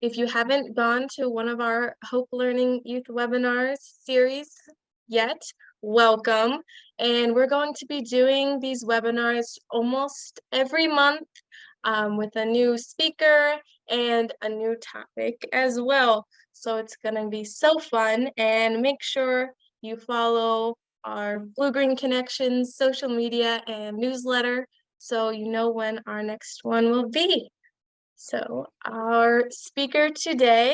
If you haven't gone to one of our Hope Learning Youth Webinars series yet, welcome. And we're going to be doing these webinars almost every month with a new speaker and a new topic as well. So it's going to be so fun, and make sure you follow our Blue Green Connections social media and newsletter so you know when our next one will be. So our speaker today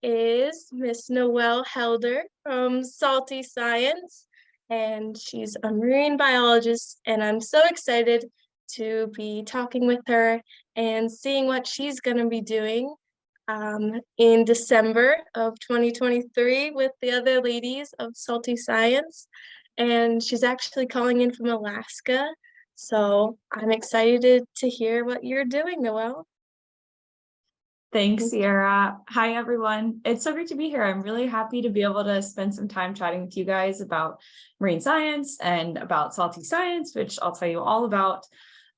is Miss Noelle Helder from Salty Science, and she's a marine biologist, and I'm so excited to be talking with her and seeing what she's going to be doing in December of 2023 with the other ladies of Salty Science. And she's actually calling in from Alaska, so I'm excited to hear what you're doing, Noelle. Thanks, Sierra. Hi, everyone. It's so great to be here. I'm really happy to be able to spend some time chatting with you guys about marine science and about Salty Science, which I'll tell you all about.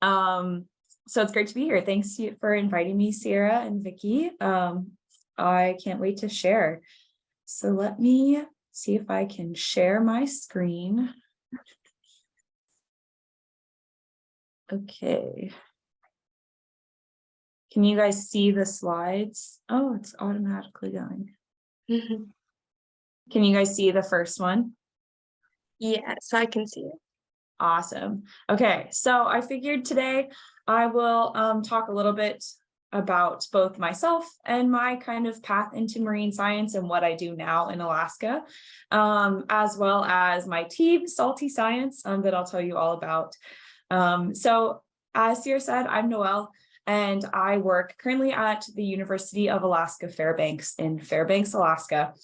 So it's great to be here. Thanks for inviting me, Sierra and Vicky. I can't wait to share. So let me see if I can share my screen. Okay. Can you guys see the slides? Oh, it's automatically going. Can you guys see the first one? Yes, I can see it. Awesome. Okay, so I figured today I will talk a little bit about both myself and my kind of path into marine science and what I do now in Alaska, as well as my team, Salty Science, that I'll tell you all about. So as Sierra said, I'm Noelle, and I work currently at the University of Alaska Fairbanks in Fairbanks, Alaska.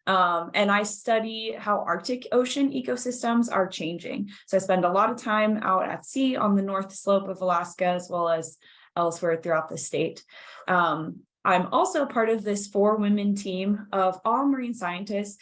And I study how Arctic Ocean ecosystems are changing. So I spend a lot of time out at sea on the north slope of Alaska, as well as elsewhere throughout the state. I'm also part of this 4-women team of all marine scientists,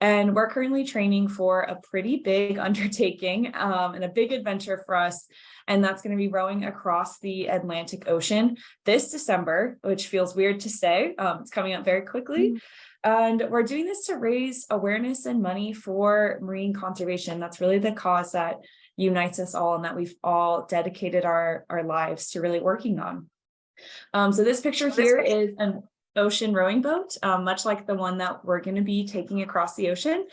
and we're currently training for a pretty big undertaking and a big adventure for us. And that's going to be rowing across the Atlantic Ocean this December, which feels weird to say. It's coming up very quickly. And we're doing this to raise awareness and money for marine conservation. That's really the cause that unites us all and that we've all dedicated our lives to really working on. So this picture here is an ocean rowing boat, much like the one that we're going to be taking across the ocean.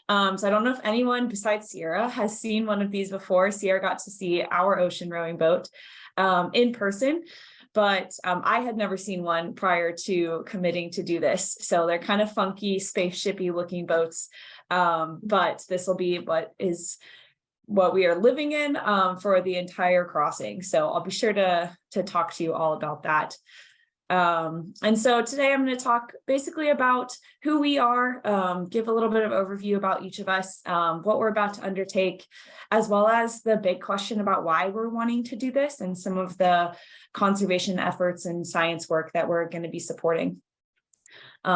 So I don't know if anyone besides Sierra has seen one of these before. Sierra got to see our ocean rowing boat in person, but I had never seen one prior to committing to do this. So they're kind of funky, spaceshipy looking boats, but this will be what we are living in for the entire crossing. So I'll be sure to talk to you all about that. And so today I'm going to talk basically about who we are, give a little bit of overview about each of us, what we're about to undertake, as well as the big question about why we're wanting to do this and some of the conservation efforts and science work that we're going to be supporting.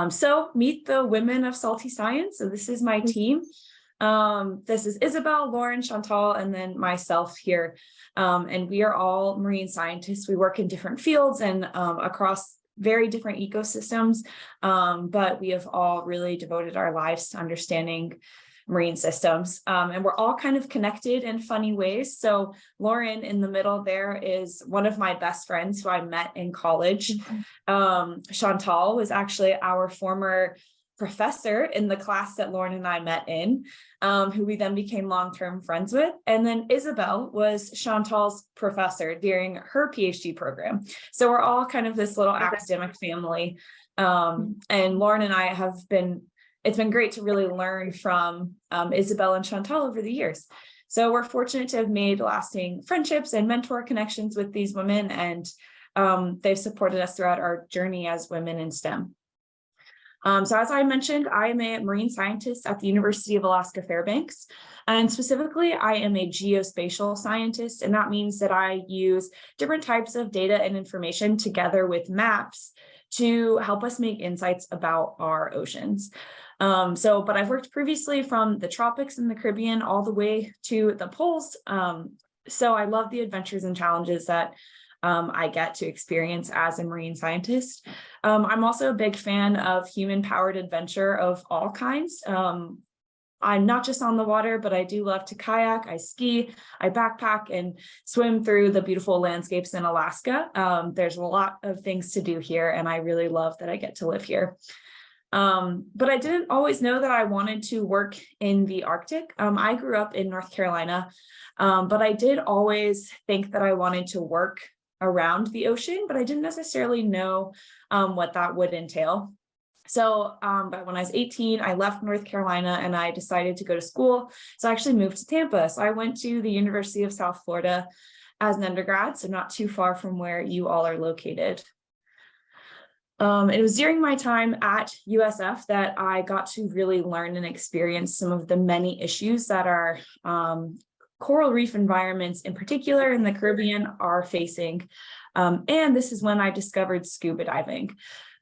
So meet the women of Salty Science. So this is my team. This is Isabel, Lauren, Chantal, and then myself here. And we are all marine scientists. We work in different fields and across very different ecosystems, but we have all really devoted our lives to understanding marine systems. And we're all kind of connected in funny ways. So Lauren in the middle there is one of my best friends who I met in college. Chantal was actually our former professor in the class that Lauren and I met in, who we then became long-term friends with. And then Isabel was Chantal's professor during her PhD program. So we're all kind of this little academic family. And Lauren and I it's been great to really learn from Isabel and Chantal over the years. So we're fortunate to have made lasting friendships and mentor connections with these women, and they've supported us throughout our journey as women in STEM. So as I mentioned, I am a marine scientist at the University of Alaska Fairbanks, and specifically I am a geospatial scientist, and that means that I use different types of data and information together with maps to help us make insights about our oceans. But I've worked previously from the tropics and the Caribbean all the way to the poles. So I love the adventures and challenges that I get to experience as a marine scientist. I'm also a big fan of human-powered adventure of all kinds. I'm not just on the water, but I do love to kayak, I ski, I backpack, and swim through the beautiful landscapes in Alaska. There's a lot of things to do here, and I really love that I get to live here. But I didn't always know that I wanted to work in the Arctic. I grew up in North Carolina, but I did always think that I wanted to work around the ocean, but I didn't necessarily know what that would entail. So, but when I was 18, I left North Carolina and I decided to go to school. So I actually moved to Tampa. So I went to the University of South Florida as an undergrad, so not too far from where you all are located. It was during my time at USF that I got to really learn and experience some of the many issues that our coral reef environments, in particular in the Caribbean, are facing. And this is when I discovered scuba diving.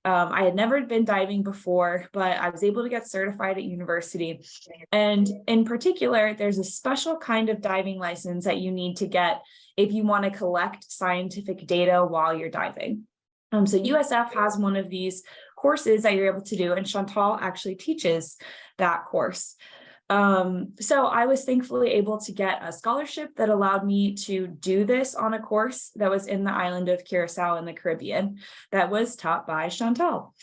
I had never been diving before, but I was able to get certified at university. And in particular, there's a special kind of diving license that you need to get if you want to collect scientific data while you're diving. So USF has one of these courses that you're able to do, and Chantal actually teaches that course. So I was thankfully able to get a scholarship that allowed me to do this on a course that was in the island of Curacao in the Caribbean that was taught by Chantal.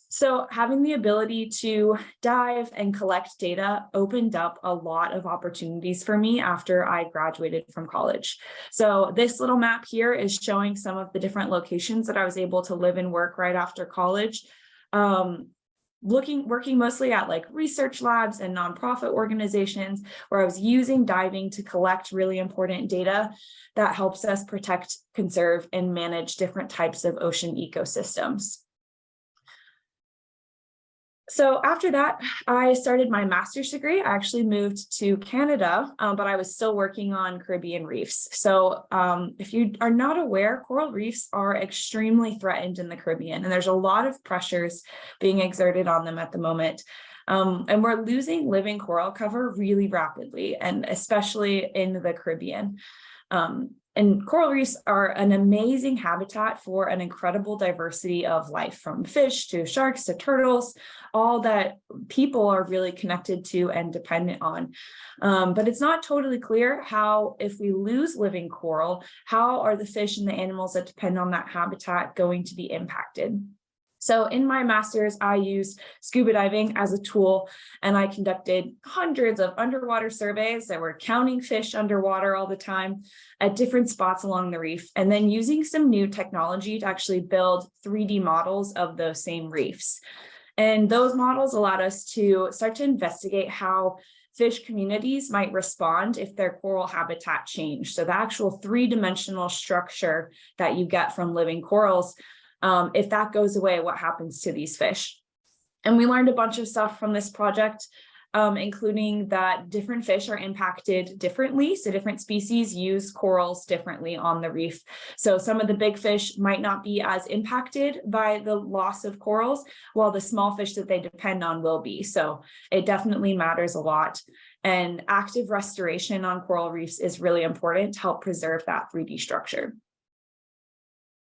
So having the ability to dive and collect data opened up a lot of opportunities for me after I graduated from college. So this little map here is showing some of the different locations that I was able to live and work right after college. Working mostly at like research labs and nonprofit organizations where I was using diving to collect really important data that helps us protect, conserve, and manage different types of ocean ecosystems. So after that, I started my master's degree. I actually moved to Canada, but I was still working on Caribbean reefs. So if you are not aware, coral reefs are extremely threatened in the Caribbean, and there's a lot of pressures being exerted on them at the moment. And we're losing living coral cover really rapidly, and especially in the Caribbean. And coral reefs are an amazing habitat for an incredible diversity of life, from fish to sharks to turtles, all that people are really connected to and dependent on. But it's not totally clear how, if we lose living coral, how are the fish and the animals that depend on that habitat going to be impacted? So in my master's, I used scuba diving as a tool, and I conducted hundreds of underwater surveys that were counting fish underwater all the time at different spots along the reef, and then using some new technology to actually build 3D models of those same reefs. And those models allowed us to start to investigate how fish communities might respond if their coral habitat changed. So the actual three-dimensional structure that you get from living corals, if that goes away, what happens to these fish? And we learned a bunch of stuff from this project, including that different fish are impacted differently. So different species use corals differently on the reef. So some of the big fish might not be as impacted by the loss of corals, while the small fish that they depend on will be. So it definitely matters a lot. And active restoration on coral reefs is really important to help preserve that 3D structure.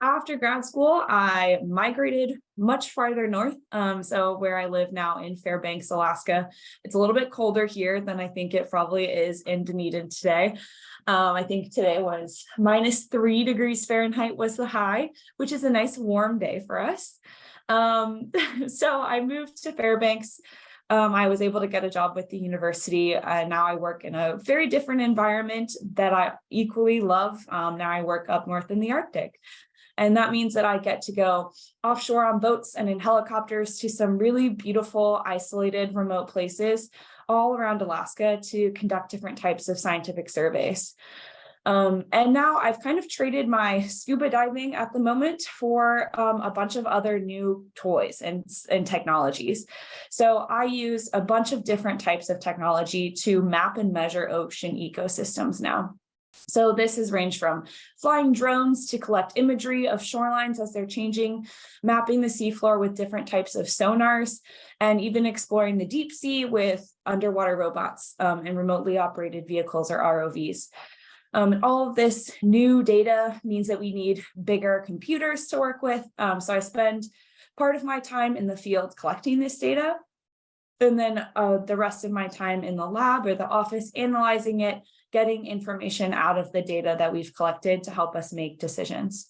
After grad school, I migrated much farther north. So where I live now in Fairbanks, Alaska, it's a little bit colder here than I think it probably is in Dunedin today. I think today was -3 degrees Fahrenheit was the high, which is a nice warm day for us. So I moved to Fairbanks. I was able to get a job with the university. Now I work in a very different environment that I equally love. Now I work up north in the Arctic. And that means that I get to go offshore on boats and in helicopters to some really beautiful, isolated, remote places all around Alaska to conduct different types of scientific surveys. And now I've kind of traded my scuba diving at the moment for a bunch of other new toys and technologies. So I use a bunch of different types of technology to map and measure ocean ecosystems now. So this has ranged from flying drones to collect imagery of shorelines as they're changing, mapping the seafloor with different types of sonars, and even exploring the deep sea with underwater robots and remotely operated vehicles, or ROVs. And all of this new data means that we need bigger computers to work with. So I spend part of my time in the field collecting this data, and then the rest of my time in the lab or the office analyzing it, getting information out of the data that we've collected to help us make decisions.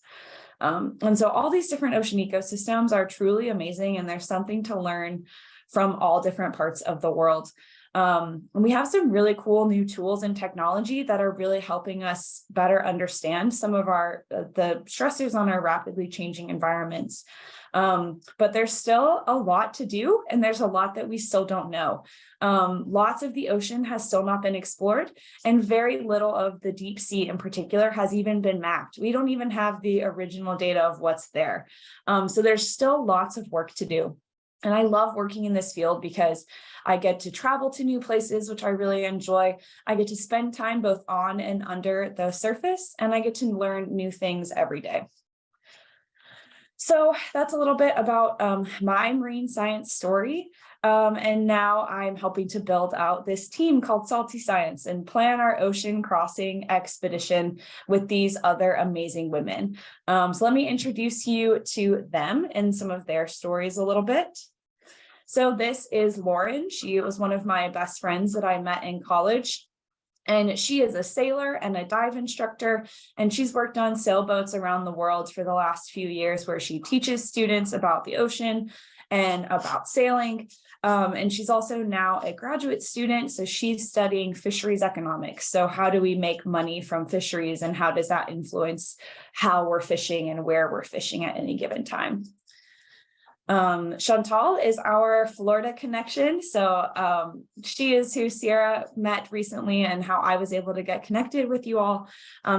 And so all these different ocean ecosystems are truly amazing, and there's something to learn from all different parts of the world. And we have some really cool new tools and technology that are really helping us better understand some of the stressors on our rapidly changing environments. But there's still a lot to do, and there's a lot that we still don't know. Lots of the ocean has still not been explored, and very little of the deep sea in particular has even been mapped. We don't even have the original data of what's there. So there's still lots of work to do. And I love working in this field because I get to travel to new places, which I really enjoy. I get to spend time both on and under the surface, and I get to learn new things every day. So that's a little bit about my marine science story. And now I'm helping to build out this team called Salty Science and plan our ocean crossing expedition with these other amazing women. So let me introduce you to them and some of their stories a little bit. So this is Lauren. She was one of my best friends that I met in college. And she is a sailor and a dive instructor, and she's worked on sailboats around the world for the last few years, where she teaches students about the ocean and about sailing. And she's also now a graduate student, so she's studying fisheries economics. So how do we make money from fisheries, and how does that influence how we're fishing and where we're fishing at any given time? Chantal is our Florida connection. So she is who Sierra met recently and how I was able to get connected with you all.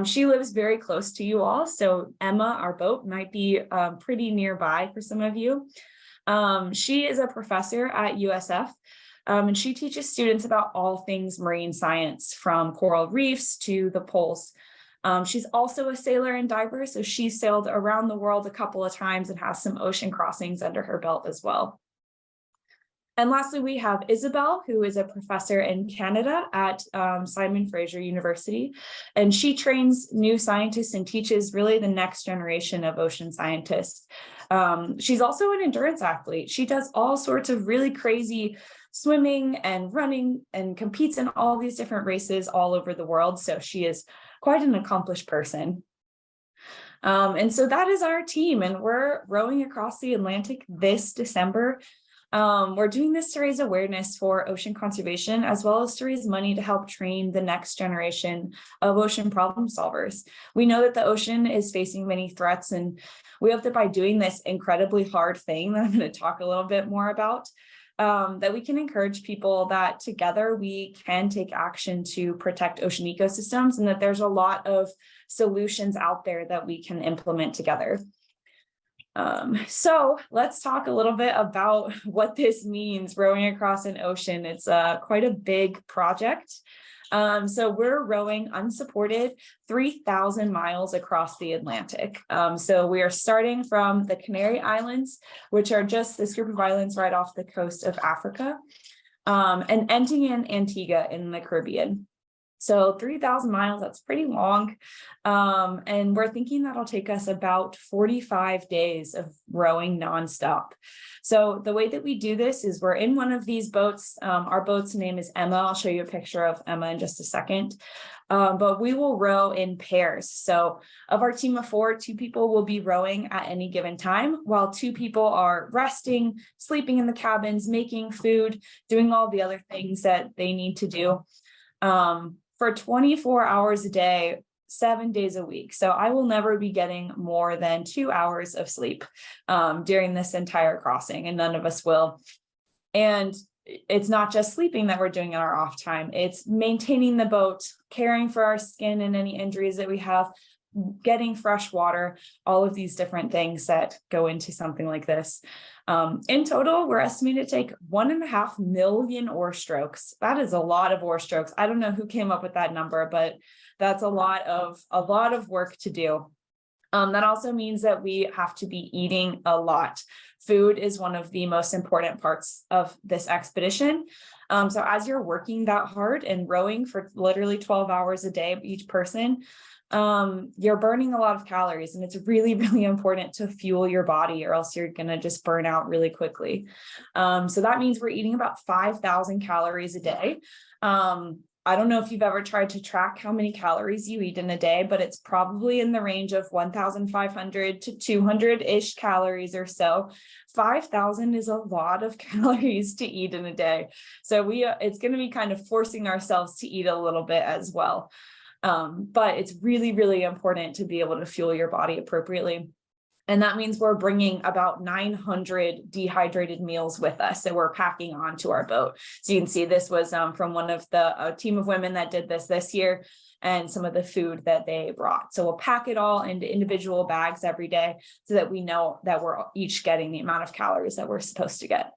She lives very close to you all. So Emma, our boat, might be pretty nearby for some of you. She is a professor at USF. And she teaches students about all things marine science, from coral reefs to the poles. She's also a sailor and diver, so she's sailed around the world a couple of times and has some ocean crossings under her belt as well. And lastly, we have Isabel, who is a professor in Canada at Simon Fraser University, and she trains new scientists and teaches really the next generation of ocean scientists. She's also an endurance athlete. She does all sorts of really crazy swimming and running and competes in all these different races all over the world. So she is quite an accomplished person. And so that is our team, and we're rowing across the Atlantic this December. We're doing this to raise awareness for ocean conservation, as well as to raise money to help train the next generation of ocean problem solvers. We know that the ocean is facing many threats, and we hope that by doing this incredibly hard thing that I'm going to talk a little bit more about, that we can encourage people that together we can take action to protect ocean ecosystems, and that there's a lot of solutions out there that we can implement together. So let's talk a little bit about what this means, rowing across an ocean. It's quite a big project. So we're rowing unsupported 3,000 miles across the Atlantic. So we are starting from the Canary Islands, which are just this group of islands right off the coast of Africa, and ending in Antigua in the Caribbean. So 3,000 miles, that's pretty long. And we're thinking that'll take us about 45 days of rowing nonstop. So the way that we do this is we're in one of these boats. Our boat's name is Emma. I'll show you a picture of Emma in just a second. But we will row in pairs. So of our team of 4, 2 people will be rowing at any given time, while 2 people are resting, sleeping in the cabins, making food, doing all the other things that they need to do. For 24 hours a day, 7 days a week. So I will never be getting more than 2 hours of sleep during this entire crossing, and none of us will. And it's not just sleeping that we're doing in our off time. It's maintaining the boat, caring for our skin and any injuries that we have, getting fresh water, all of these different things that go into something like this. In total, we're estimated to take 1.5 million oar strokes. That is a lot of oar strokes. I don't know who came up with that number, but that's a lot of work to do. That also means that we have to be eating a lot food is one of the most important parts of this expedition. So as you're working that hard and rowing for literally 12 hours a day, each person, you're burning a lot of calories, and it's really, really important to fuel your body, or else you're going to just burn out really quickly. So that means we're eating about 5,000 calories a day. I don't know if you've ever tried to track how many calories you eat in a day, but it's probably in the range of 1,500 to 200-ish calories or so. 5,000 is a lot of calories to eat in a day. So it's going to be kind of forcing ourselves to eat a little bit as well. But it's really, really important to be able to fuel your body appropriately. And that means we're bringing about 900 dehydrated meals with us that we're packing onto our boat. So you can see this was from one of the team of women that did this year, and some of the food that they brought. So we'll pack it all into individual bags every day so that we know that we're each getting the amount of calories that we're supposed to get.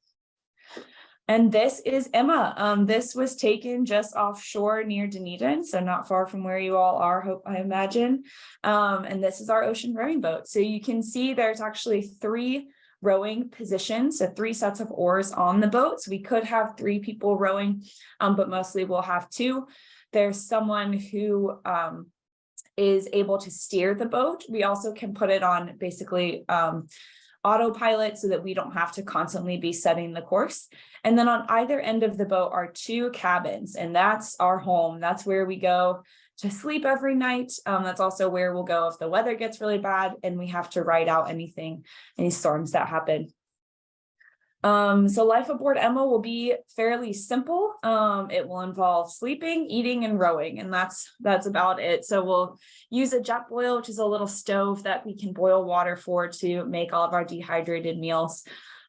And this is Emma. This was taken just offshore near Dunedin, so not far from where you all are, I imagine. And this is our ocean rowing boat. So you can see there's actually 3 rowing positions, so 3 sets of oars on the boat. So we could have 3 people rowing, but mostly we'll have 2. There's someone who is able to steer the boat. We also can put it on basically autopilot so that we don't have to constantly be setting the course. And then on either end of the boat are 2 cabins, and that's our home. That's where we go to sleep every night. That's also where we'll go if the weather gets really bad and we have to ride out any storms that happen. So life aboard Emma will be fairly simple. It will involve sleeping, eating, and rowing, and that's about it. So we'll use a jet boil, which is a little stove that we can boil water for to make all of our dehydrated meals.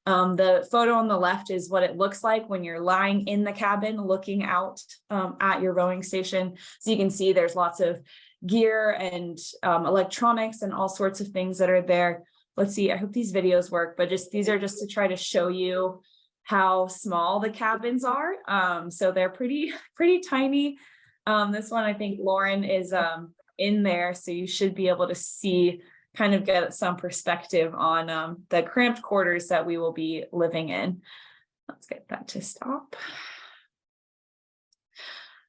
The photo on the left is what it looks like when you're lying in the cabin looking out at your rowing station. So you can see there's lots of gear and electronics and all sorts of things that are there. Let's see, I hope these videos work, but these are just to try to show you how small the cabins are. So they're pretty tiny. This one, I think Lauren is in there, so you should be able to see, kind of get some perspective on the cramped quarters that we will be living in. Let's get that to stop.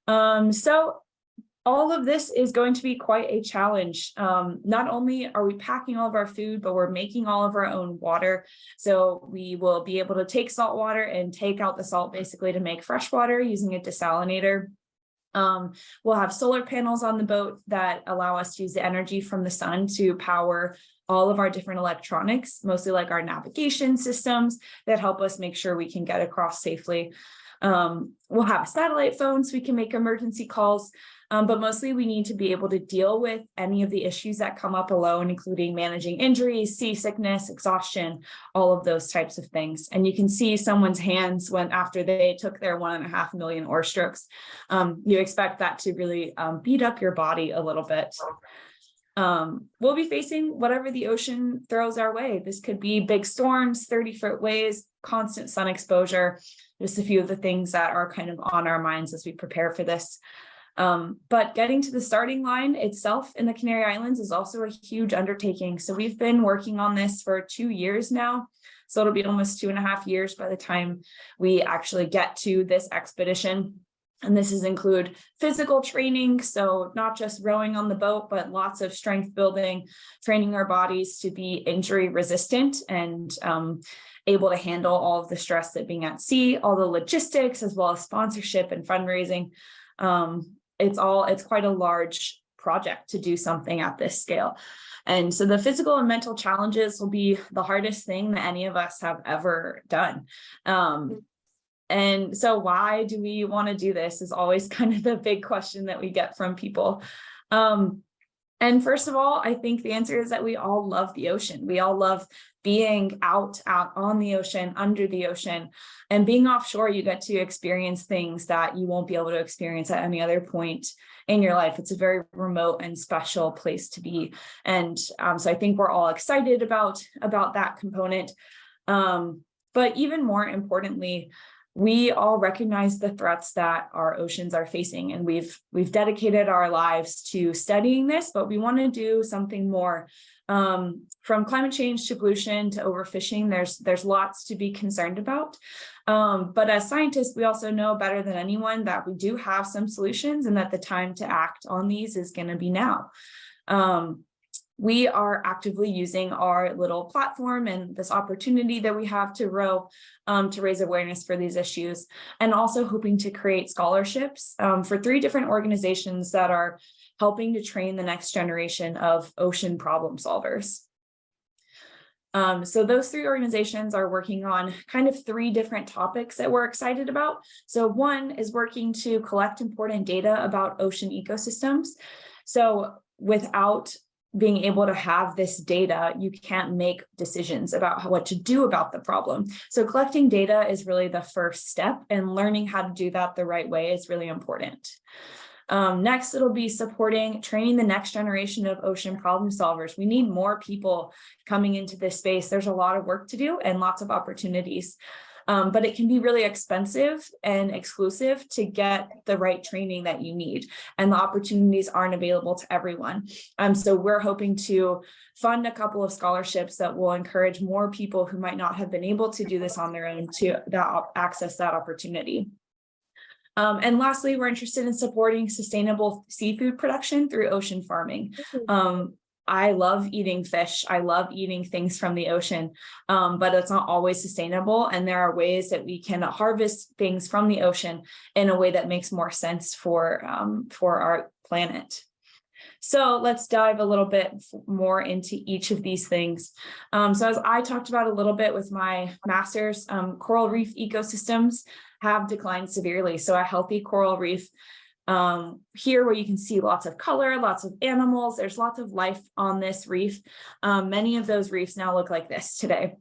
So all of this is going to be quite a challenge. Not only are we packing all of our food, but we're making all of our own water. So we will be able to take salt water and take out the salt basically to make fresh water using a desalinator. We'll have solar panels on the boat that allow us to use the energy from the sun to power all of our different electronics, mostly like our navigation systems that help us make sure we can get across safely. We'll have a satellite phone so we can make emergency calls. But mostly we need to be able to deal with any of the issues that come up alone, including managing injuries, seasickness, exhaustion, all of those types of things. And you can see someone's hands after they took their 1.5 million oar strokes. You expect that to really beat up your body a little bit. We'll be facing whatever the ocean throws our way. This could be big storms, 30-foot waves, constant sun exposure, just a few of the things that are kind of on our minds as we prepare for this. But getting to the starting line itself in the Canary Islands is also a huge undertaking. So we've been working on this for 2 years now. So it'll be almost 2.5 years by the time we actually get to this expedition. And this is include physical training. So not just rowing on the boat, but lots of strength building, training our bodies to be injury resistant and able to handle all of the stress that being at sea, all the logistics, as well as sponsorship and fundraising. It's quite a large project to do something at this scale. And so the physical and mental challenges will be the hardest thing that any of us have ever done. And so why do we want to do this is always kind of the big question that we get from people. And first of all, I think the answer is that we all love the ocean. We all love being out on the ocean, under the ocean, and being offshore. You get to experience things that you won't be able to experience at any other point in your life. It's a very remote and special place to be. And so I think we're all excited about that component. But even more importantly, we all recognize the threats that our oceans are facing, and we've dedicated our lives to studying this, but we want to do something more. From climate change to pollution to overfishing, there's lots to be concerned about. But as scientists, we also know better than anyone that we do have some solutions, and that the time to act on these is going to be now. We are actively using our little platform and this opportunity that we have to row to raise awareness for these issues, and also hoping to create scholarships for 3 different organizations that are helping to train the next generation of ocean problem solvers. So those 3 organizations are working on kind of 3 different topics that we're excited about. So one is working to collect important data about ocean ecosystems. So without being able to have this data, you can't make decisions about what to do about the problem. So collecting data is really the first step, and learning how to do that the right way is really important. Next, it'll be supporting training the next generation of ocean problem solvers. We need more people coming into this space. There's a lot of work to do and lots of opportunities. But it can be really expensive and exclusive to get the right training that you need, and the opportunities aren't available to everyone. So we're hoping to fund a couple of scholarships that will encourage more people who might not have been able to do this on their own to access that opportunity. And lastly, we're interested in supporting sustainable seafood production through ocean farming. I love eating fish. I love eating things from the ocean, but it's not always sustainable. And there are ways that we can harvest things from the ocean in a way that makes more sense for our planet. So let's dive a little bit more into each of these things. So as I talked about a little bit with my master's, coral reef ecosystems have declined severely. So a healthy coral reef, here where you can see lots of color, lots of animals, there's lots of life on this reef. Many of those reefs now look like this today.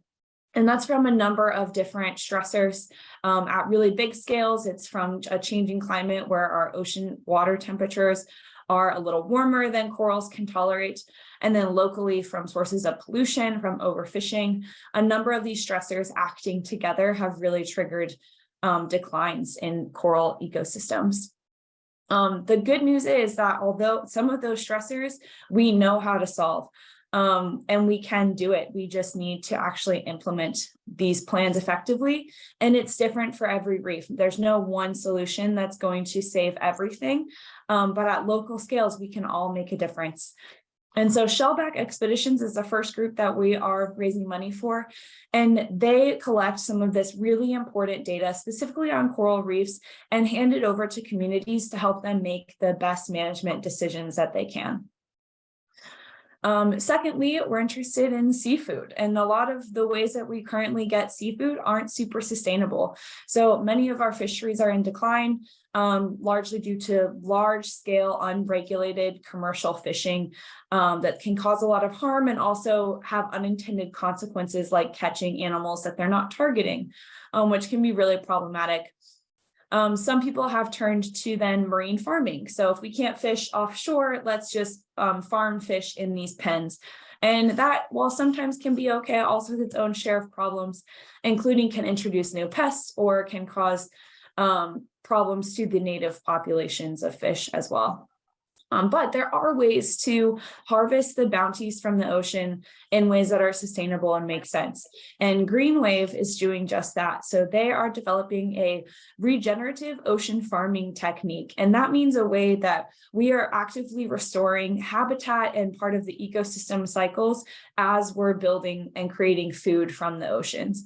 And that's from a number of different stressors at really big scales. It's from a changing climate where our ocean water temperatures are a little warmer than corals can tolerate. And then locally from sources of pollution, from overfishing, a number of these stressors acting together have really triggered declines in coral ecosystems. The good news is that although some of those stressors we know how to solve, and we can do it, we just need to actually implement these plans effectively. And it's different for every reef. There's no one solution that's going to save everything, but at local scales, we can all make a difference. And so Shellback Expeditions is the first group that we are raising money for, and they collect some of this really important data specifically on coral reefs and hand it over to communities to help them make the best management decisions that they can. Secondly, we're interested in seafood, and a lot of the ways that we currently get seafood aren't super sustainable. So many of our fisheries are in decline, largely due to large-scale, unregulated commercial fishing that can cause a lot of harm and also have unintended consequences like catching animals that they're not targeting, which can be really problematic. Some people have turned to then marine farming. So if we can't fish offshore, let's just farm fish in these pens. And that, while sometimes can be okay, also has its own share of problems, including can introduce new pests or can cause problems to the native populations of fish as well. But there are ways to harvest the bounties from the ocean in ways that are sustainable and make sense. And GreenWave is doing just that. So they are developing a regenerative ocean farming technique. And that means a way that we are actively restoring habitat and part of the ecosystem cycles as we're building and creating food from the oceans.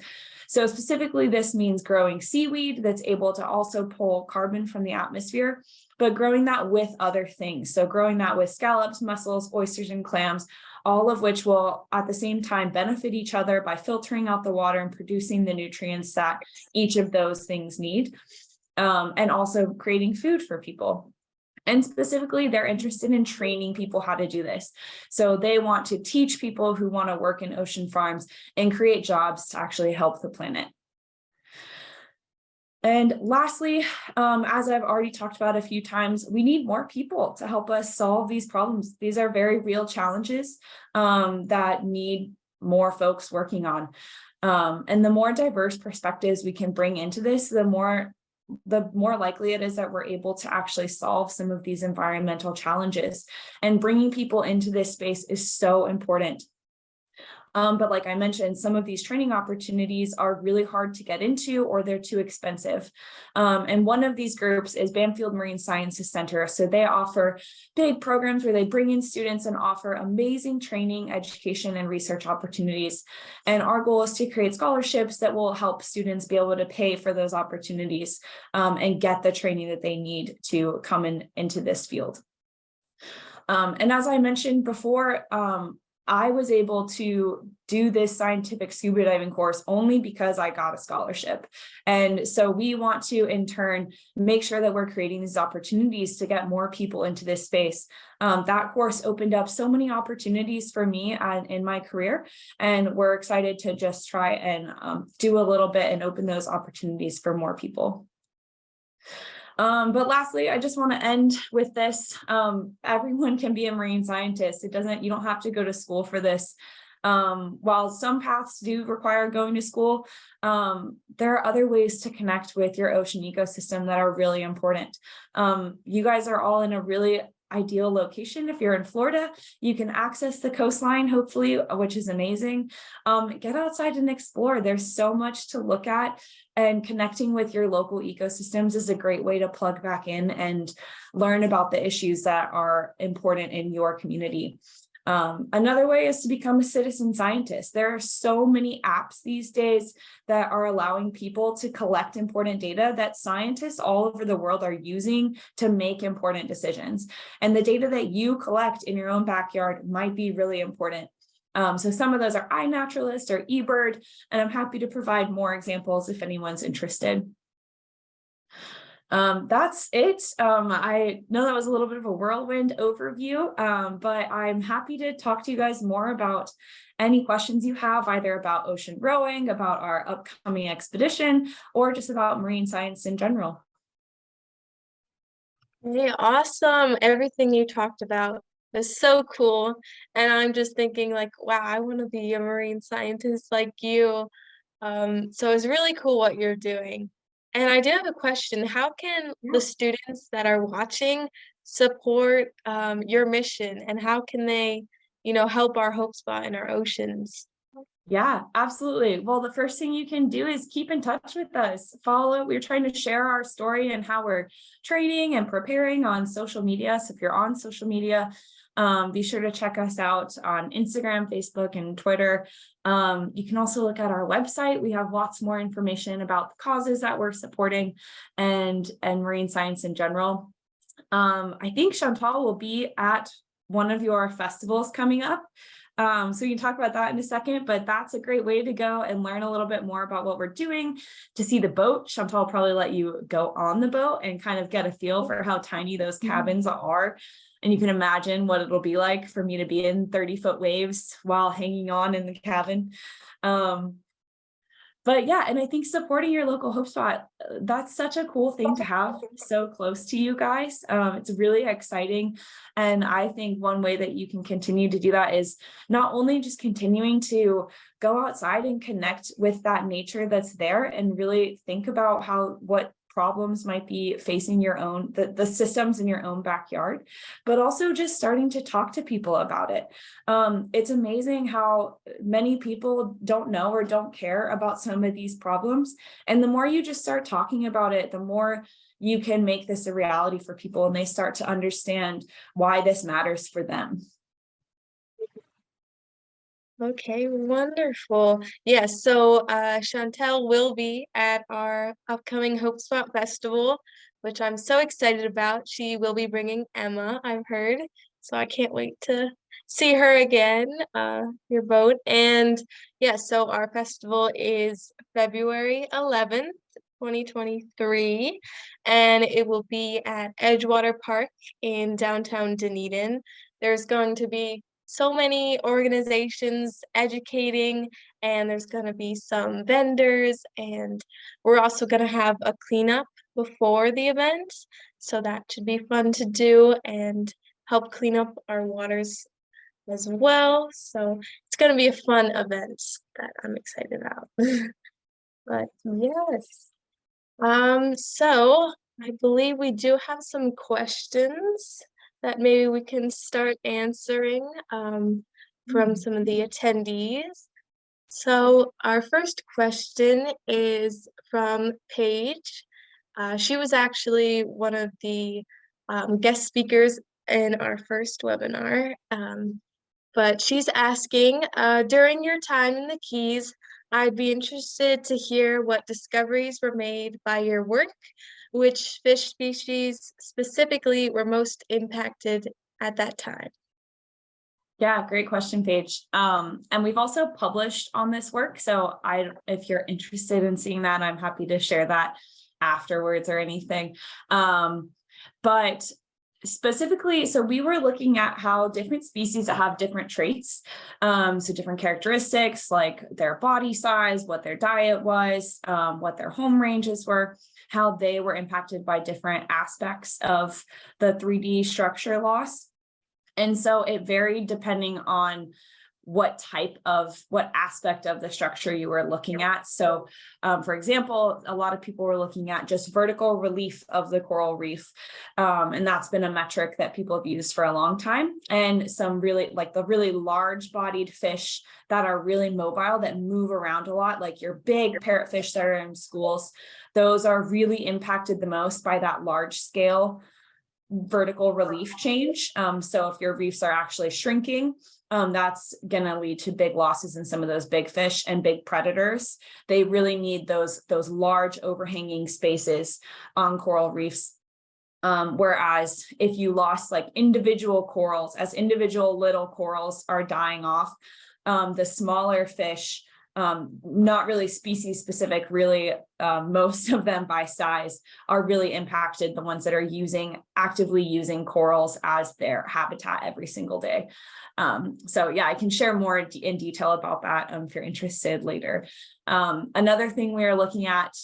So specifically, this means growing seaweed that's able to also pull carbon from the atmosphere, but growing that with other things. So growing that with scallops, mussels, oysters, and clams, all of which will at the same time benefit each other by filtering out the water and producing the nutrients that each of those things need, and also creating food for people. And specifically, they're interested in training people how to do this. So they want to teach people who want to work in ocean farms and create jobs to actually help the planet. And lastly, as I've already talked about a few times, we need more people to help us solve these problems. These are very real challenges that need more folks working on. And the more diverse perspectives we can bring into this, the more likely it is that we're able to actually solve some of these environmental challenges. And bringing people into this space is so important. But like I mentioned, some of these training opportunities are really hard to get into, or they're too expensive. And one of these groups is Banfield Marine Sciences Center. So they offer big programs where they bring in students and offer amazing training, education, and research opportunities. And our goal is to create scholarships that will help students be able to pay for those opportunities, and get the training that they need to come into this field. And as I mentioned before, I was able to do this scientific scuba diving course only because I got a scholarship. And so we want to, in turn, make sure that we're creating these opportunities to get more people into this space. That course opened up so many opportunities for me in my career, and we're excited to just try and do a little bit and open those opportunities for more people. But lastly, I just want to end with this. Everyone can be a marine scientist. You don't have to go to school for this. While some paths do require going to school, there are other ways to connect with your ocean ecosystem that are really important. You guys are all in a really ideal location. If you're in Florida, you can access the coastline, hopefully, which is amazing. Get outside and explore. There's so much to look at, and connecting with your local ecosystems is a great way to plug back in and learn about the issues that are important in your community. Another way is to become a citizen scientist. There are so many apps these days that are allowing people to collect important data that scientists all over the world are using to make important decisions. And the data that you collect in your own backyard might be really important. So some of those are iNaturalist or eBird, and I'm happy to provide more examples if anyone's interested. That's it. I know that was a little bit of a whirlwind overview, but I'm happy to talk to you guys more about any questions you have, either about ocean rowing, about our upcoming expedition, or just about marine science in general. Yeah, awesome. Everything you talked about is so cool. And I'm just thinking like, wow, I want to be a marine scientist like you. So it's really cool what you're doing. And I do have a question. How can the students that are watching support your mission, and how can they, help our hope spot in our oceans? Yeah, absolutely. Well, the first thing you can do is keep in touch with us. We're trying to share our story and how we're training and preparing on social media. So if you're on social media, be sure to check us out on Instagram, Facebook, and Twitter. You can also look at our website. We have lots more information about the causes that we're supporting and marine science in general. I think Chantal will be at one of your festivals coming up. So we can talk about that in a second, but that's a great way to go and learn a little bit more about what we're doing. To see the boat, Chantal will probably let you go on the boat and kind of get a feel for how tiny those cabins are. And you can imagine what it'll be like for me to be in 30-foot waves while hanging on in the cabin. But yeah, and I think supporting your local hope spot, that's such a cool thing to have so close to you guys. It's really exciting. And I think one way that you can continue to do that is not only just continuing to go outside and connect with that nature that's there and really think about what problems might be facing your own, the systems in your own backyard, but also just starting to talk to people about it. It's amazing how many people don't know or don't care about some of these problems. And the more you just start talking about it, the more you can make this a reality for people, and they start to understand why this matters for them. Okay, wonderful. Yes, so Chantel will be at our upcoming Hope Spot Festival, which I'm so excited about. She will be bringing Emma, I've heard, so I can't wait to see her again, your boat. And yeah, so our festival is February 11th, 2023, and it will be at Edgewater Park in downtown Dunedin. There's going to be so many organizations educating, and there's going to be some vendors, and we're also going to have a cleanup before the event, so that should be fun to do and help clean up our waters as well. So it's going to be a fun event that I'm excited about. But yes. So I believe we do have some questions that maybe we can start answering from Hmm. some of the attendees. So our first question is from Paige. She was actually one of the guest speakers in our first webinar. But she's asking, during your time in the Keys, I'd be interested to hear what discoveries were made by your work, which fish species specifically were most impacted at that time. Yeah, great question, Paige. And we've also published on this work. So if you're interested in seeing that, I'm happy to share that afterwards or anything. But specifically, so we were looking at how different species that have different traits, so different characteristics like their body size, what their diet was, what their home ranges were, how they were impacted by different aspects of the 3D structure loss. And so it varied depending on what aspect of the structure you were looking at. So for example, a lot of people were looking at just vertical relief of the coral reef. And that's been a metric that people have used for a long time. And some really like the really large bodied fish that are really mobile, that move around a lot, like your big parrotfish that are in schools, those are really impacted the most by that large scale vertical relief change. So if your reefs are actually shrinking, that's going to lead to big losses in some of those big fish and big predators. They really need those large overhanging spaces on coral reefs. Whereas if you lost like individual corals, as individual little corals are dying off, the smaller fish, not really species specific, really most of them by size are really impacted, the ones that are actively using corals as their habitat every single day. So yeah, I can share more in detail about that if you're interested later. Another thing we were looking at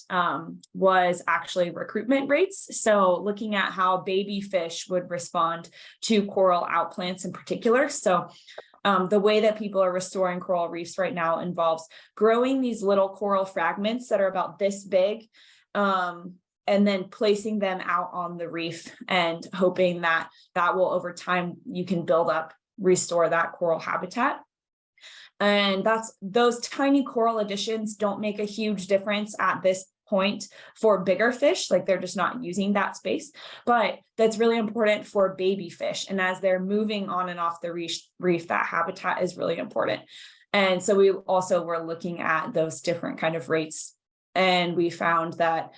was actually recruitment rates. So looking at how baby fish would respond to coral outplants in particular. So the way that people are restoring coral reefs right now involves growing these little coral fragments that are about this big, and then placing them out on the reef and hoping that will, over time, you can restore that coral habitat. And those tiny coral additions don't make a huge difference at this point for bigger fish, like they're just not using that space, but that's really important for baby fish. And as they're moving on and off the reef, that habitat is really important. And so we also were looking at those different kind of rates, and we found that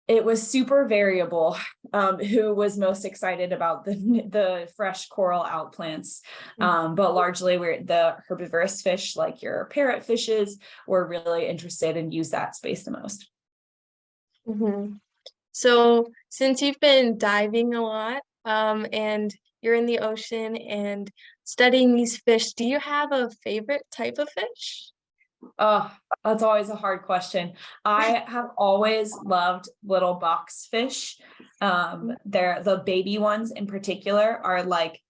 it was super variable who was most excited about the fresh coral outplants, but largely the herbivorous fish like your parrotfishes were really interested and use that space the most. Mm-hmm. So since you've been diving a lot, and you're in the ocean and studying these fish, do you have a favorite type of fish? Oh, that's always a hard question. I have always loved little box fish. The baby ones in particular are like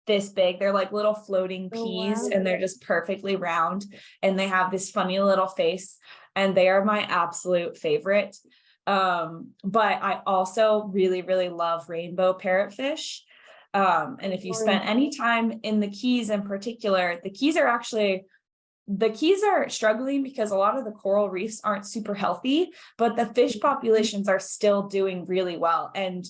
this big. They're like little floating Oh, peas, wow. and they're just perfectly round, and they have this funny little face, and they are my absolute favorite. But I also really, really love rainbow parrotfish. And if you spent any time in the Keys in particular, the Keys are struggling because a lot of the coral reefs aren't super healthy, but the fish populations are still doing really well. And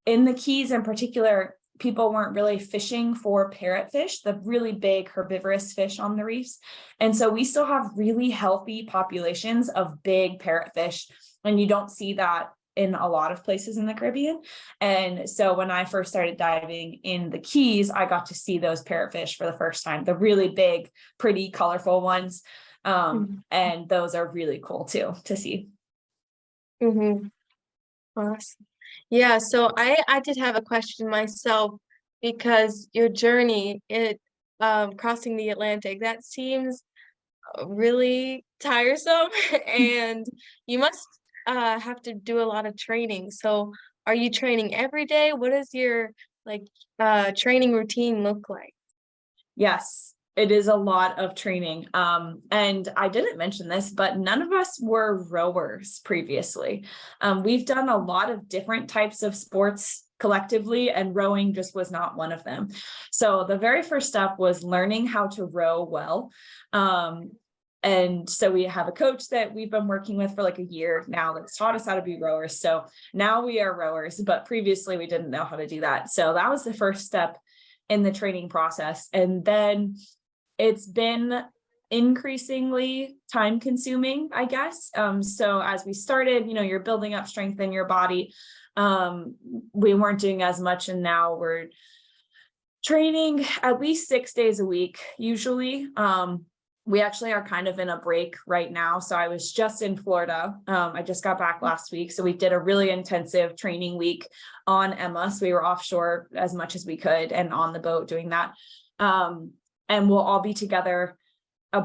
in the Keys in particular, people weren't really fishing for parrotfish, the really big herbivorous fish on the reefs. And so we still have really healthy populations of big parrotfish, and you don't see that in a lot of places in the Caribbean. And so when I first started diving in the Keys, I got to see those parrotfish for the first time, the really big, pretty colorful ones. And those are really cool too to see. Mm-hmm. Awesome. Yeah, so I did have a question myself, because your journey crossing the Atlantic, that seems really tiresome and you must have to do a lot of training. So are you training every day? What does your like training routine look like? Yes, it is a lot of training. And I didn't mention this, but none of us were rowers previously. We've done a lot of different types of sports collectively, and rowing just was not one of them. So the very first step was learning how to row well. And so we have a coach that we've been working with for like a year now that's taught us how to be rowers. So now we are rowers, but previously we didn't know how to do that. So that was the first step in the training process. And then it's been increasingly time consuming, I guess. So as we started, you're building up strength in your body. We weren't doing as much, and now we're training at least 6 days a week, usually. We actually are kind of in a break right now. So I was just in Florida. I just got back last week. So we did a really intensive training week on Emma. So we were offshore as much as we could and on the boat doing that. And we'll all be together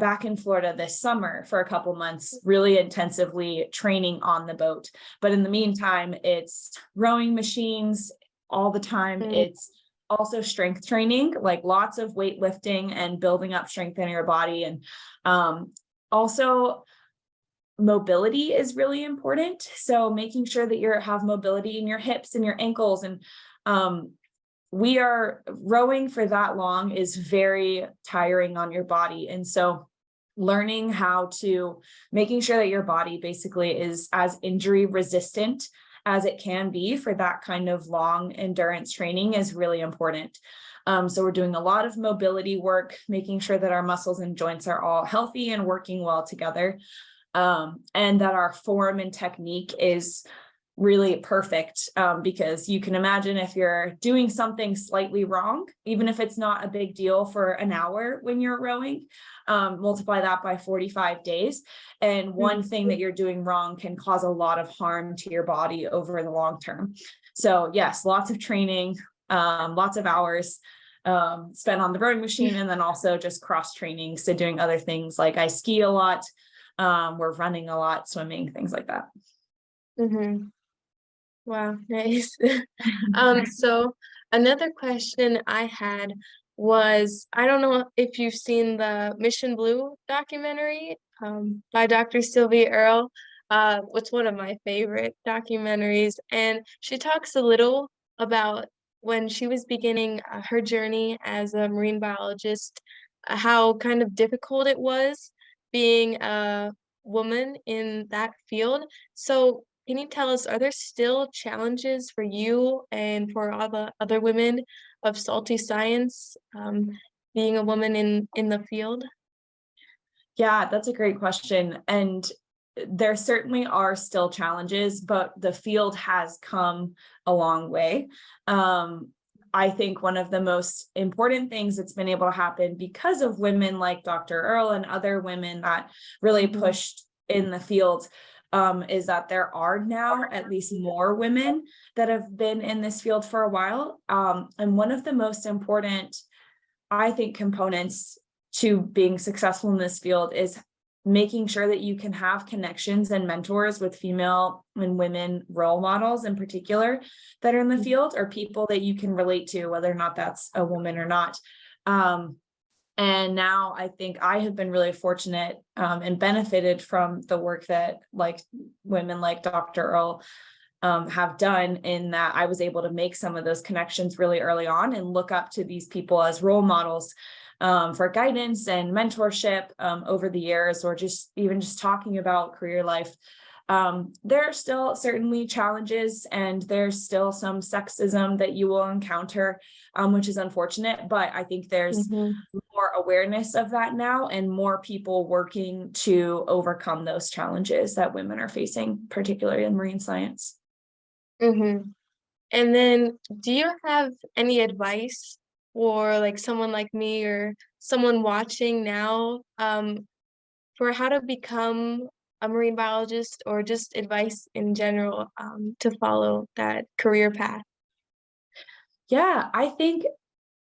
back in Florida this summer for a couple months, really intensively training on the boat. But in the meantime, it's rowing machines all the time. It's also strength training, like lots of weightlifting and building up strength in your body. And also mobility is really important. So making sure that you have mobility in your hips and your ankles. And we are rowing for that long is very tiring on your body. And so learning how to making sure that your body basically is as injury resistant as it can be for that kind of long endurance training is really important. So we're doing a lot of mobility work, making sure that our muscles and joints are all healthy and working well together, and that our form and technique is really perfect, because you can imagine if you're doing something slightly wrong, even if it's not a big deal for an hour when you're rowing, multiply that by 45 days. And one thing that you're doing wrong can cause a lot of harm to your body over the long term. So yes, lots of training, lots of hours spent on the rowing machine, and then also just cross training. So doing other things like I ski a lot, we're running a lot, swimming, things like that. Mm-hmm. Wow, nice. So another question I had was, I don't know if you've seen the Mission Blue documentary, by Dr. Sylvia Earle. It's one of my favorite documentaries, and she talks a little about when she was beginning her journey as a marine biologist, how kind of difficult it was being a woman in that field. So can you tell us, are there still challenges for you and for all the other women of salty science, being a woman in the field? Yeah, that's a great question. And there certainly are still challenges, but the field has come a long way. I think one of the most important things that's been able to happen because of women like Dr. Earle and other women that really pushed in the field, is that there are now at least more women that have been in this field for a while. And one of the most important, I think, components to being successful in this field is making sure that you can have connections and mentors with female and women role models in particular that are in the field, or people that you can relate to, whether or not that's a woman or not. And now I think I have been really fortunate, and benefited from the work that like women like Dr. Earle have done, in that I was able to make some of those connections really early on and look up to these people as role models, for guidance and mentorship, over the years, or just talking about career life. There are still certainly challenges, and there's still some sexism that you will encounter, which is unfortunate, but I think there's more awareness of that now, and more people working to overcome those challenges that women are facing, particularly in marine science. Mm-hmm. And then, do you have any advice for like someone like me or someone watching now, for how to become a marine biologist, or just advice in general, to follow that career path? Yeah, I think,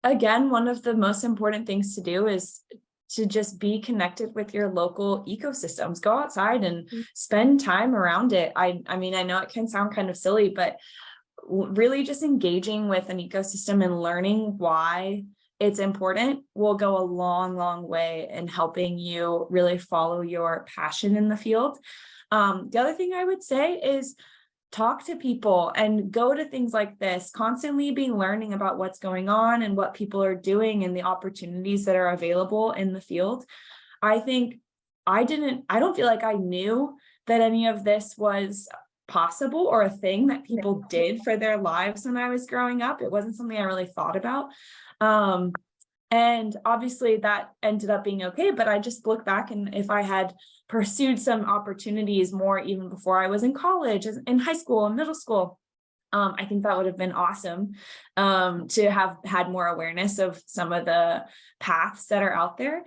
again, one of the most important things to do is to just be connected with your local ecosystems. Go outside and spend time around it. I mean, I know it can sound kind of silly, but really just engaging with an ecosystem and learning why it's important will go a long, long way in helping you really follow your passion in the field. The other thing I would say is talk to people and go to things like this, constantly be learning about what's going on and what people are doing and the opportunities that are available in the field. I think I don't feel like I knew that any of this was possible or a thing that people did for their lives when I was growing up. It wasn't something I really thought about. And obviously that ended up being okay, but I just look back, and if I had pursued some opportunities more even before I was in college, in high school and middle school, I think that would have been awesome, to have had more awareness of some of the paths that are out there.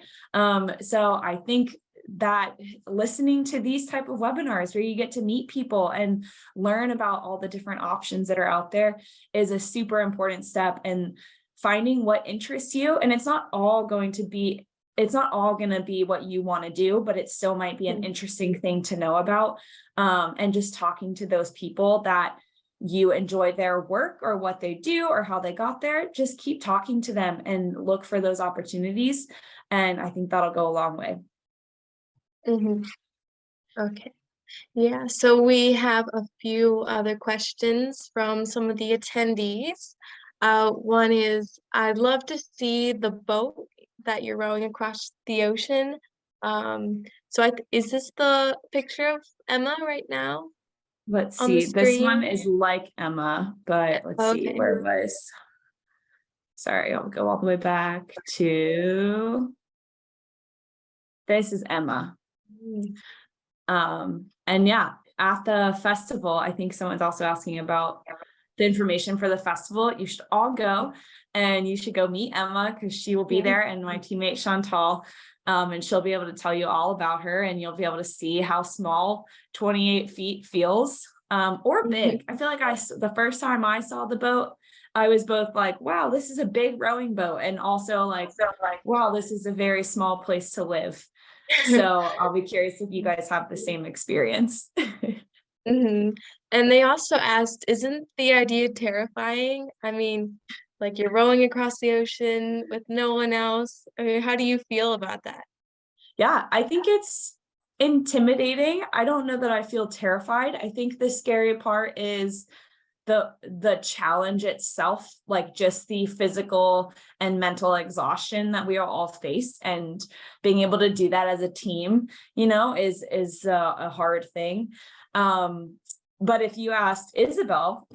So I think that listening to these type of webinars where you get to meet people and learn about all the different options that are out there is a super important step, and finding what interests you. And it's not all going to be what you want to do, but it still might be an interesting thing to know about. And just talking to those people that you enjoy their work or what they do or how they got there, just keep talking to them and look for those opportunities. And I think that'll go a long way. Mm-hmm. Okay. Yeah, so we have a few other questions from some of the attendees. One is, I'd love to see the boat that you're rowing across the ocean. Is this the picture of Emma right now Let's on the see. This one screen? is like Emma, but let's see Okay. where it was. Sorry, I'll go all the way back to this is Emma. And yeah, at the festival, I think someone's also asking about the information for the festival. You should all go, and you should go meet Emma because she will be there, and my teammate Chantal, and she'll be able to tell you all about her, and you'll be able to see how small 28 feet feels, or big. I feel like the first time I saw the boat, I was both like, wow, this is a big rowing boat, and also like, wow, this is a very small place to live. So I'll be curious if you guys have the same experience. Mm-hmm. And they also asked, isn't the idea terrifying? I mean, like you're rowing across the ocean with no one else. I mean, how do you feel about that? Yeah, I think it's intimidating. I don't know that I feel terrified. I think the scary part is the challenge itself, like just the physical and mental exhaustion that we all face, and being able to do that as a team, is a hard thing. But if you asked Isabel,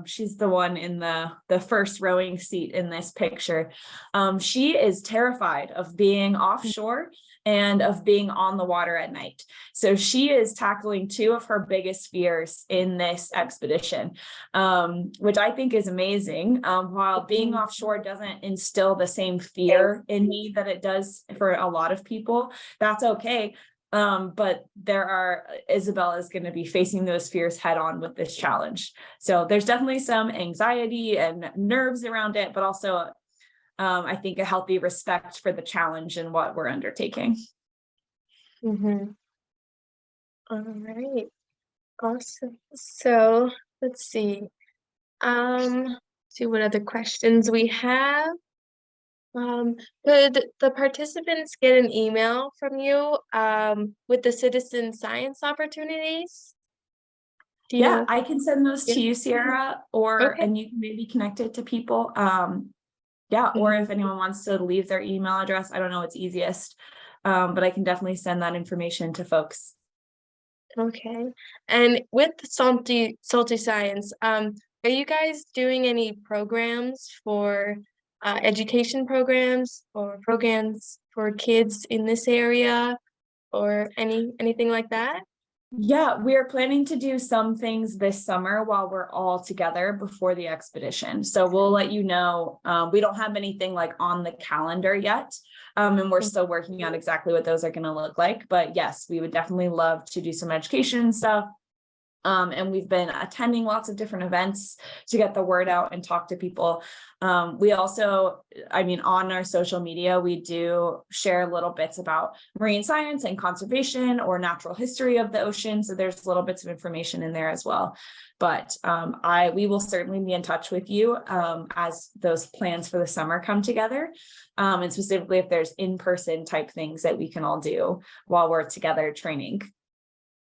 she's the one in the first rowing seat in this picture. She is terrified of being offshore and of being on the water at night. So she is tackling two of her biggest fears in this expedition, which I think is amazing. While being offshore doesn't instill the same fear in me that it does for a lot of people, that's okay. But Isabel is going to be facing those fears head on with this challenge. So there's definitely some anxiety and nerves around it, but also I think a healthy respect for the challenge and what we're undertaking. Mm-hmm. All right. Awesome. So let's see. See what other questions we have. Could the participants get an email from you with the citizen science opportunities? Yeah, I can send those to you, Sierra, Okay. and you can maybe connect it to people. Yeah, or if anyone wants to leave their email address, I don't know what's easiest, but I can definitely send that information to folks. Okay. And with Salty Science, are you guys doing any programs for education programs or programs for kids in this area or anything like that? Yeah, we are planning to do some things this summer while we're all together before the expedition. So we'll let you know. We don't have anything like on the calendar yet. And we're still working out exactly what those are going to look like. But yes, we would definitely love to do some education stuff And we've been attending lots of different events to get the word out and talk to people. We also, on our social media, we do share little bits about marine science and conservation or natural history of the ocean. So there's little bits of information in there as well. But we will certainly be in touch with you as those plans for the summer come together. And specifically if there's in-person type things that we can all do while we're together training.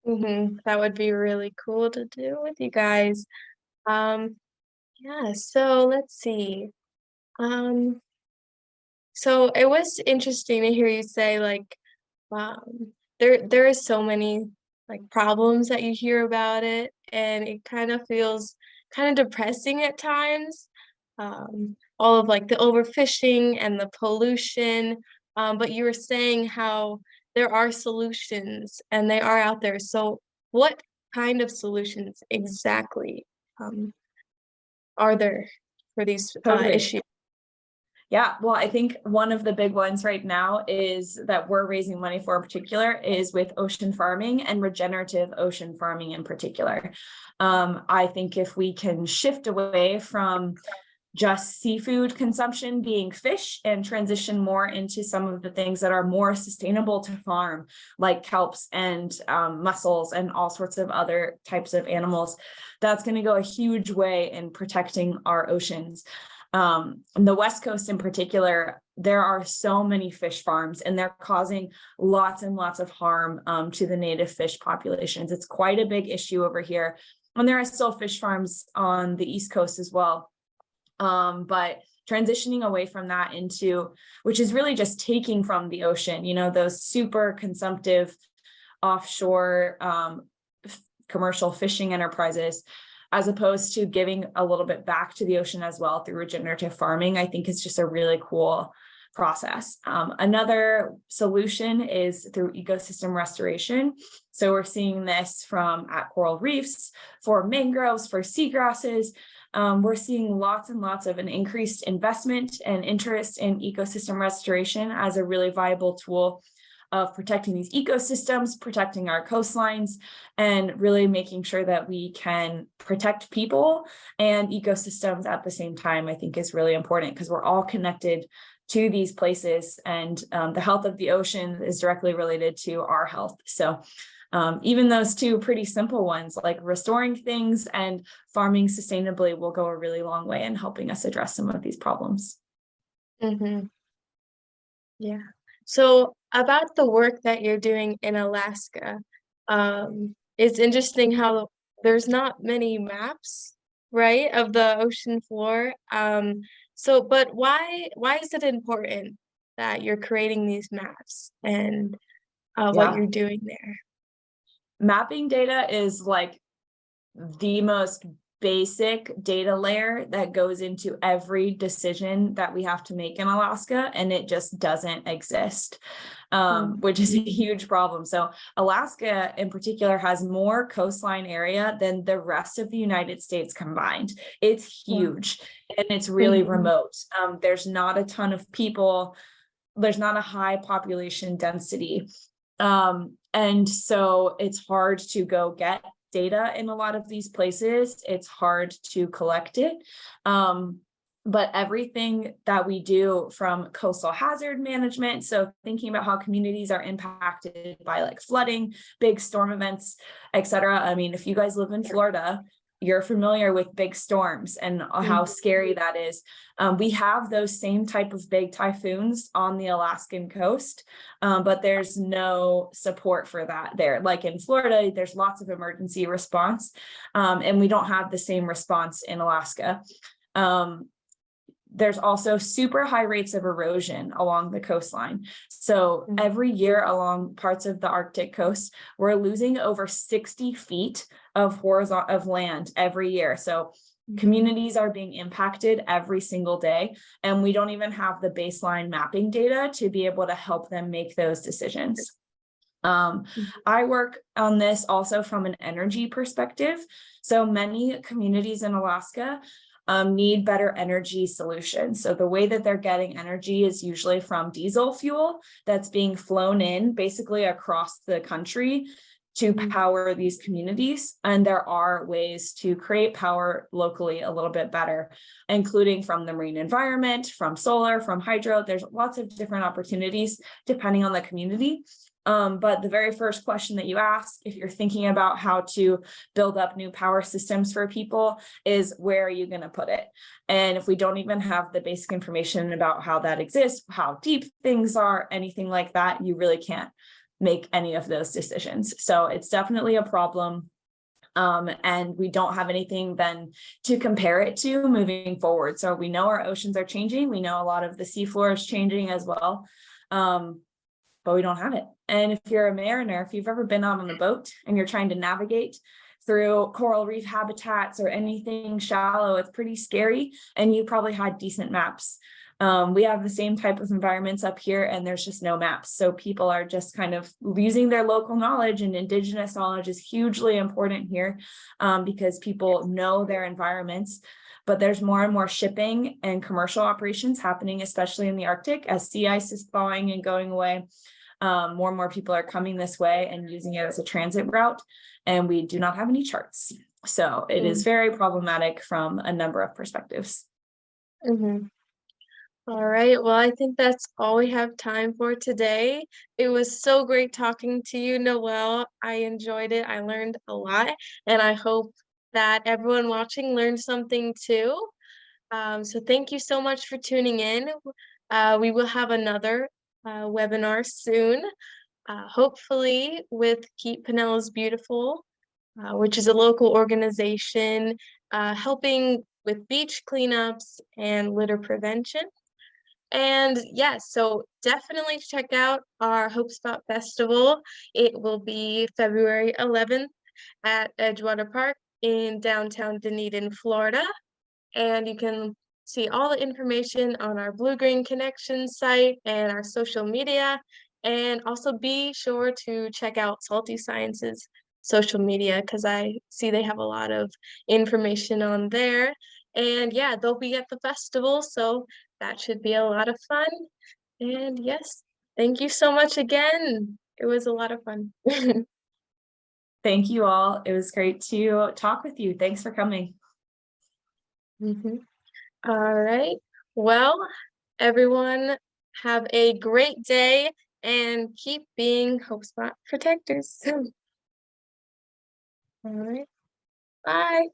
That would be really cool to do with you guys. Yeah, so let's see. So it was interesting to hear you say like there is so many like problems that you hear about it, and it kind of feels kind of depressing at times. All of like the overfishing and the pollution. But you were saying how there are solutions and they are out there. So what kind of solutions exactly are there for these Totally. issues? Yeah, well, I think one of the big ones right now is that we're raising money for in particular is with ocean farming and regenerative ocean farming in particular. I think if we can shift away from just seafood consumption being fish and transition more into some of the things that are more sustainable to farm, like kelps and mussels and all sorts of other types of animals, that's going to go a huge way in protecting our oceans. On the West Coast in particular, there are so many fish farms and they're causing lots and lots of harm to the native fish populations. It's quite a big issue over here. And there are still fish farms on the East Coast as well. But transitioning away from that into, which is really just taking from the ocean, those super consumptive offshore commercial fishing enterprises, as opposed to giving a little bit back to the ocean as well through regenerative farming, I think is just a really cool process. Another solution is through ecosystem restoration. So we're seeing this at coral reefs, for mangroves, for seagrasses. We're seeing lots and lots of an increased investment and interest in ecosystem restoration as a really viable tool of protecting these ecosystems, protecting our coastlines, and really making sure that we can protect people and ecosystems at the same time, I think is really important because we're all connected to these places, and the health of the ocean is directly related to our health. So even those two pretty simple ones, like restoring things and farming sustainably, will go a really long way in helping us address some of these problems. Yeah. So about the work that you're doing in Alaska, it's interesting how there's not many maps, right, of the ocean floor. But why is it important that you're creating these maps and what you're doing there? Mapping data is like the most basic data layer that goes into every decision that we have to make in Alaska, and it just doesn't exist, which is a huge problem. So Alaska in particular has more coastline area than the rest of the United States combined. It's huge and it's really remote. There's not a ton of people. There's not a high population density. And so it's hard to go get data in a lot of these places. It's hard to collect it. But everything that we do, from coastal hazard management, so thinking about how communities are impacted by like flooding, big storm events, etc. If you guys live in Florida, you're familiar with big storms and how scary that is. We have those same type of big typhoons on the Alaskan coast, but there's no support for that there. Like in Florida, there's lots of emergency response, and we don't have the same response in Alaska. There's also super high rates of erosion along the coastline. So every year along parts of the Arctic coast, we're losing over 60 feet of land every year. So communities are being impacted every single day, and we don't even have the baseline mapping data to be able to help them make those decisions. I work on this also from an energy perspective. So many communities in Alaska need better energy solutions. So the way that they're getting energy is usually from diesel fuel that's being flown in basically across the country to power these communities. And there are ways to create power locally a little bit better, including from the marine environment, from solar, from hydro. There's lots of different opportunities depending on the community. But the very first question that you ask, if you're thinking about how to build up new power systems for people, is where are you going to put it? And if we don't even have the basic information about how that exists, how deep things are, anything like that, you really can't make any of those decisions. So it's definitely a problem. And we don't have anything then to compare it to moving forward. So we know our oceans are changing. We know a lot of the seafloor is changing as well. But we don't have it. And if you're a mariner, if you've ever been out on a boat and you're trying to navigate through coral reef habitats or anything shallow, it's pretty scary. And you probably had decent maps. We have the same type of environments up here, and there's just no maps. So people are just kind of using their local knowledge, and indigenous knowledge is hugely important here, because people know their environments. But there's more and more shipping and commercial operations happening, especially in the Arctic, as sea ice is thawing and going away. More and more people are coming this way and using it as a transit route, and we do not have any charts. So it is very problematic from a number of perspectives. All right, well, I think that's all we have time for today. It was so great talking to you, Noelle. I enjoyed it. I learned a lot, and I hope that everyone watching learned something too. So thank you so much for tuning in. We will have another webinar soon, hopefully with Keep Pinellas Beautiful, which is a local organization helping with beach cleanups and litter prevention. And yes, so definitely check out our Hope Spot Festival. It will be February 11th at Edgewater Park in downtown Dunedin, Florida. And you can see all the information on our Blue Green Connection site and our social media. And also be sure to check out Salty Science's social media, because I see they have a lot of information on there. And yeah, they'll be at the festival, so that should be a lot of fun. And yes, thank you so much again. It was a lot of fun. Thank you all. It was great to talk with you. Thanks for coming. All right. Well, everyone, have a great day and keep being Hope Spot protectors. All right. Bye.